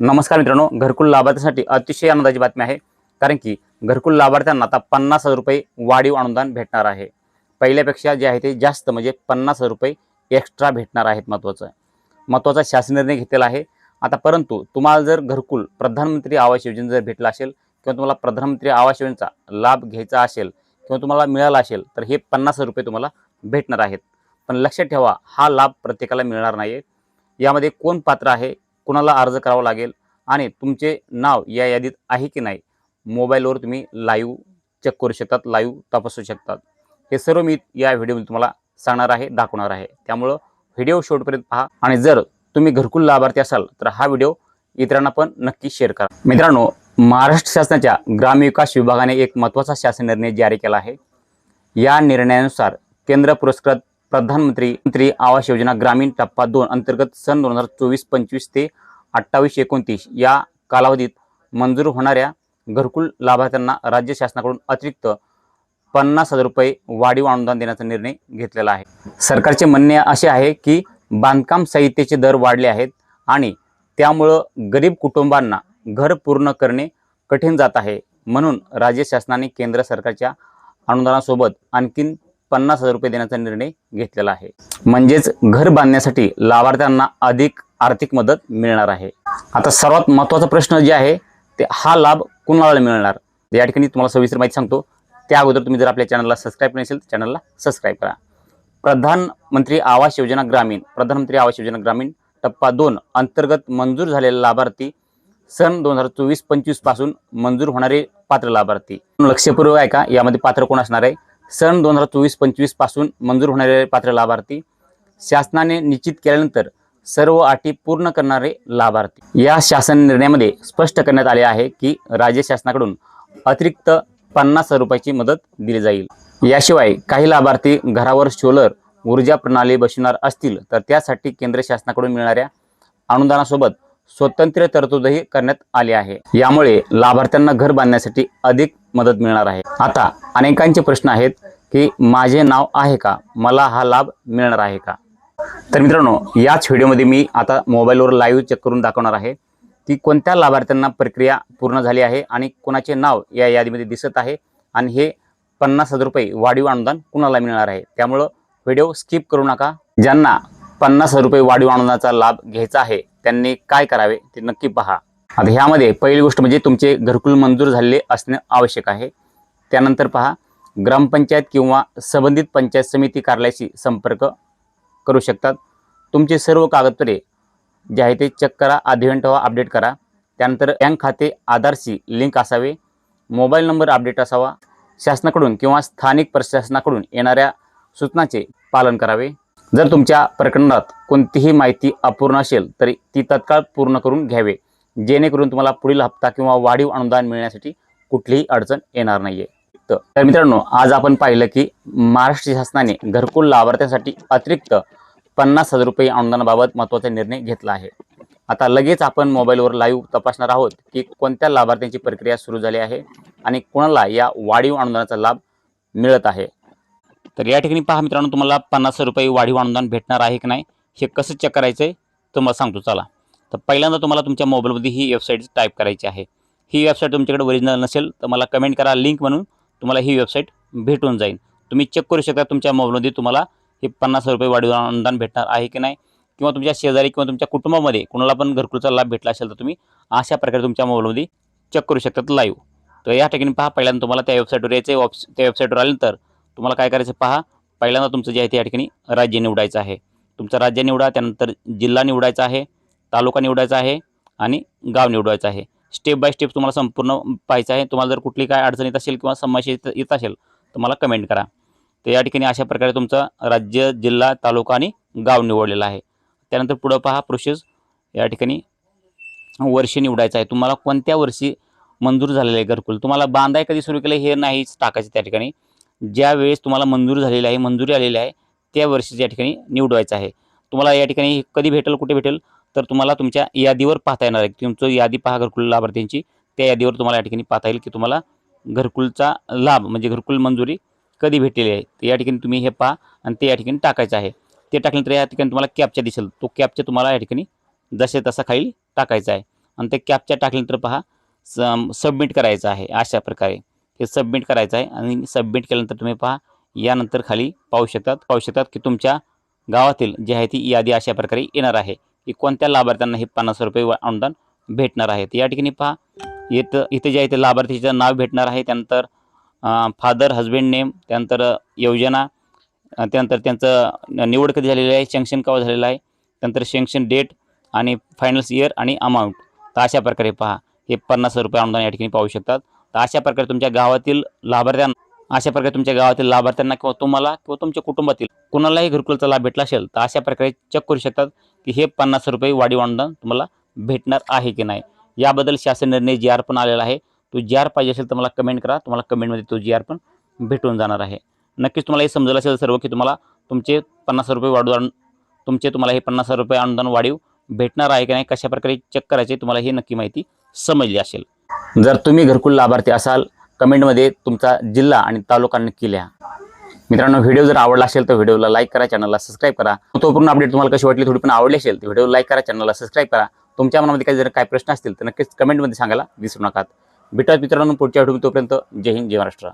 नमस्कार मित्रांनो, घरकुल लाभार्थ्यांसाठी अतिशय आनंदाची बातमी आहे. कारण की घरकुल लाभार्थ्यांना आता 50,000 रुपये वाढीव अनुदान भेटणार आहे. पहिल्यापेक्षा जे आहे ते जास्त म्हणजे 50,000 रुपये एक्स्ट्रा भेटणार आहेत. महत्त्वाचा शासन निर्णय घेतलेला आहे. आता परंतु तुम्हाला जर घरकुल प्रधानमंत्री आवास योजना जर भेटला असेल किंवा तुम्हाला प्रधानमंत्री आवास योजनेचा लाभ घ्यायचा असेल किंवा तुम्हाला मिळाला असेल तर हे 50,000 रुपये तुम्हाला भेटणार आहेत. पण लक्षात ठेवा, हा लाभ प्रत्येकाला मिळणार नाही. यामध्ये कोण पात्र आहे, कुणाला अर्ज करावा लागेल आणि तुमचे नाव या यादीत आहे की नाही, मोबाईलवर तुम्ही लाईव्ह चेक करू शकतात, लाईव्ह तपासू शकतात. हे सर्व मी या व्हिडिओमध्ये तुम्हाला सांगणार आहे, दाखवणार आहे. त्यामुळं व्हिडिओ शेवटपर्यंत पहा आणि जर तुम्ही घरकुल लाभार्थी असाल तर हा व्हिडिओ इतरांना पण नक्की शेअर करा. मित्रांनो, महाराष्ट्र शासनाच्या ग्रामविकास विभागाने एक महत्त्वाचा शासन निर्णय जारी केला आहे. या निर्णयानुसार केंद्र पुरस्कृत प्रधानमंत्री आवास योजना ग्रामीण टप्पा 2 अंतर्गत सन 2024-25 ते 28-29 या कालावधीत मंजूर होणाऱ्या घरकुल लाभार्थ्यांना राज्य शासनाकडून अतिरिक्त 50,000 रुपये वाढीव अनुदान देण्याचा निर्णय घेतलेला आहे. सरकारचे म्हणणे असे आहे की बांधकाम साहित्याचे दर वाढले आहेत आणि त्यामुळं गरीब कुटुंबांना घर पूर्ण करणे कठीण जात आहे. म्हणून राज्य शासनाने केंद्र सरकारच्या अनुदानासोबत आणखीन 50,000 रुपये देण्याचा निर्णय घेतलेला आहे. म्हणजेच घर बांधण्यासाठी लाभार्थ्यांना अधिक आर्थिक मदत मिळणार आहे. आता सर्वात महत्त्वाचा प्रश्न जे आहे ते हा लाभ कुणाला मिळणार, या ठिकाणी तुम्हाला सविस्तर माहिती सांगतो. त्या अगोदर तुम्ही जर आपल्या चॅनलला सबस्क्राईब नसेल तर चॅनलला सबस्क्राईब करा. प्रधानमंत्री आवास योजना ग्रामीण टप्पा 2 अंतर्गत मंजूर झालेले लाभार्थी सन 2024-25 पासून मंजूर होणारे पात्र लाभार्थी. लक्षपूर्वक आहे का, यामध्ये पात्र कोण असणार आहे? सन 2024-25 पासून मंजूर होणारे पात्र लाभार्थी, शासनाने निश्चित केल्यानंतर सर्व अटी पूर्ण करणारे लाभार्थी. या शासन निर्णयामध्ये स्पष्ट करण्यात आले आहे की राज्य शासनाकडून अतिरिक्त 50,000 रुपयाची मदत दिली जाईल. याशिवाय काही लाभार्थी घरावर सोलर ऊर्जा प्रणाली बसवणार असतील तर त्यासाठी केंद्र शासनाकडून मिळणाऱ्या अनुदानासोबत स्वतंत्र तरतूदही करण्यात आली आहे. यामुळे लाभार्थ्यांना घर बांधण्यासाठी अधिक मदत मिळणार आहे. आता अनेकांचे प्रश्न आहेत की माझे नाव आहे का, मला हा लाभ मिळणार आहे का? तर मित्रांनो, याच व्हिडिओमध्ये मी आता मोबाईलवर लाईव्ह चेक करून दाखवणार आहे की कोणत्या लाभार्थ्यांना प्रक्रिया पूर्ण झाली आहे आणि कोणाचे नाव या यादीमध्ये दिसत आहे आणि हे 50,000 रुपये वाढीव अनुदान कुणाला मिळणार आहे. त्यामुळं व्हिडिओ स्किप करू नका. ज्यांना 50,000 रुपये वाढीव अनुदानाचा लाभ घ्यायचा आहे त्यांनी काय करावे ते नक्की पहा. आता ह्यामध्ये पहिली गोष्ट म्हणजे तुमचे घरकुल मंजूर झालेले असणे आवश्यक आहे. त्यानंतर पहा, ग्रामपंचायत किंवा संबंधित पंचायत समिती कार्यालयाशी संपर्क करू शकतात. तुमचे सर्व कागदपत्रे जे आहे ते चेक करा, आधी ठेवा, अपडेट करा. त्यानंतर बँक खाते आधारशी लिंक असावे, मोबाईल नंबर अपडेट असावा, शासनाकडून किंवा स्थानिक प्रशासनाकडून येणाऱ्या सूचनांचे पालन करावे. जर तुमच्या प्रकरणात कोणतीही माहिती अपूर्ण असेल तर ती तत्काळ पूर्ण करून घ्यावे, जेणेकरून तुम्हाला पुढील हप्ता किंवा वाढीव अनुदान मिळण्यासाठी कुठलीही अडचण येणार नाहीये. तर मित्रांनो, आज आपण पाहिलं की महाराष्ट्र शासनाने घरकुल लाभार्थ्यांसाठी अतिरिक्त 50,000 रुपये अनुदानाबाबत महत्त्वाचा निर्णय घेतला आहे. आता लगेच आपण मोबाईलवर लाईव्ह तपासणार आहोत की कोणत्या लाभार्थ्यांची प्रक्रिया सुरू झाली आहे आणि कोणाला या वाढीव अनुदानाचा लाभ मिळत आहे. तर या ठिकाणी पहा मित्रांनो, तुम्हाला 50,000 रुपये वाढीव अनुदान भेटणार आहे की नाही हे कसं चेक करायचं आहे तुम्हाला सांगतो. चला, तर पहिल्यांदा तुम्हाला तुमच्या मोबाईलमध्ये ही वेबसाईट टाईप करायची आहे. ही वेबसाईट तुमच्याकडे ओरिजिनल नसेल तर मला कमेंट करा, लिंक म्हणून तुम्हाला ही वेबसाईट भेटून जाईल. तुम्ही चेक करू शकता तुमच्या मोबाईलमध्ये तुम्हाला हे 50,000 रुपये वाढीव अनुदान भेटणार आहे की नाही, किंवा तुमच्या शेजारी किंवा तुमच्या कुटुंबामध्ये कोणाला पण घरकुलचा लाभ भेटला असेल तर तुम्ही अशा प्रकारे तुमच्या मोबाईलमध्ये चेक करू शकतात लाईव्ह. तर या ठिकाणी पहा, पहिल्यांदा तुम्हाला त्या वेबसाईटवर यायचं आहे. त्या वेबसाईटवर आल्यानंतर तुम्हाला काय करायचं पहा, पहिल्यांदा तुमचं जे आहे त्या ठिकाणी राज्य निवडायचं आहे. तुमचं राज्य निवडा, त्यानंतर जिल्हा निवडायचा आहे, तालुका निवडायचा आहे आणि गाव निवडायचं आहे. स्टेप बाय स्टेप तुम्हाला संपूर्ण पाहायचं आहे. तुम्हाला जर कुठली काय अडचण येत असेल किंवा समस्या येत असेल तर मला कमेंट करा. तर या ठिकाणी अशा प्रकारे तुमचं राज्य, जिल्हा, तालुका आणि गाव निवडलेलं आहे. त्यानंतर पुढं पहा प्रोसेस, या ठिकाणी वर्ष निवडायचं आहे. तुम्हाला कोणत्या वर्षी मंजूर झालेलं आहे घरकुल, तुम्हाला बांधाय कधी सुरू केलं हे नाहीच टाकायचं. त्या ठिकाणी ज्या वेळेस तुम्हाला मंजूर झालेली आहे, मंजुरी आलेली आहे त्या वर्षी या ठिकाणी निवडायचं आहे. तुम्हाला या ठिकाणी कधी भेटेल, कुठे भेटेल तर तुम्हाला तुमच्या यादीवर पाहता येणार आहे. तुमचं यादी पहा घरकुल लाभार्थ्यांची, त्या यादीवर तुम्हाला या ठिकाणी पाहता येईल की तुम्हाला घरकुलचा लाभ म्हणजे घरकुल मंजुरी कधी भेटलेली आहे. तर या ठिकाणी तुम्ही हे पहा आणि ते या ठिकाणी टाकायचं आहे. ते टाकल्यानंतर या ठिकाणी तुम्हाला कॅप्चा दिसेल, तो कॅप्चा तुम्हाला या ठिकाणी जसे तसा खाली टाकायचा आहे आणि ते कॅप्चा टाकल्यानंतर पहा सबमिट करायचं आहे. अशा प्रकारे हे सबमिट करायचं आहे आणि सबमिट केल्यानंतर तुम्ही पहा यानंतर खाली पाहू शकतात की तुमच्या गावातील जी आहे ती यादी अशा प्रकारे येणार आहे की कोणत्या लाभार्थ्यांना हे 50 रुपये अनुदान भेटणार आहे. या ठिकाणी पहा इथे जे आहे ते लाभार्थीचं नाव भेटणार आहे, त्यानंतर फादर हजबंड नेम, त्यानंतर योजना, त्यानंतर त्यांचं निवड कधी झालेली आहे, सँक्शन केव्हा झालेलं आहे, त्यानंतर सँक्शन डेट आणि फायनल इयर आणि अमाऊंट. तर अशा प्रकारे पहा हे 50 रुपये अनुदान या ठिकाणी पाहू शकतात. तर अशा प्रकारे तुमच्या गावातील लाभार्थ्यांना किंवा तुम्हाला किंवा तुमच्या कुटुंबातील कोणालाही घरकुलाचा लाभ भेटला असेल तर अशा प्रकारे चेक करू शकतात की हे 50 रुपये वाढीव अनुदान तुम्हाला भेटणार आहे की नाही. याबद्दल शासन निर्णय GR पण आलेला आहे. तो GR पाहिजे असेल तर मला कमेंट करा, तुम्हाला कमेंटमध्ये तो GR पण भेटून जाणार आहे. नक्कीच तुम्हाला हे समजलं असेल सर्व की तुम्हाला तुमचे 50 रुपये तुम्हाला हे 50 रुपये अनुदान वाढीव भेटणार आहे की नाही, कशा प्रकारे चेक करायचे तुम्हाला ही नक्की माहिती समजली असेल. जर तुम्ही घरकुल लाभार्थी असाल कमेंटमध्ये तुमचा जिल्हा आणि तालुका नक्की लिहा. मित्रांनो, व्हिडिओ जर आवडला असेल तर व्हिडिओला लाईक करा, चॅनलला सबस्क्राईब करा. तो पूर्ण अपडेट तुम्हाला कशी वाटली, थोडी पण आवडली असेल तर व्हिडिओ लाईक करा, चॅनलला सबस्क्राईब करा. तुमच्या मनामध्ये जर काही प्रश्न असतील तर नक्कीच कमेंटमध्ये सांगायला विसरू नका. भेटूयात मित्रांनो पुढच्या व्हिडिओ. तोपर्यंत जय हिंद, जय महाराष्ट्र.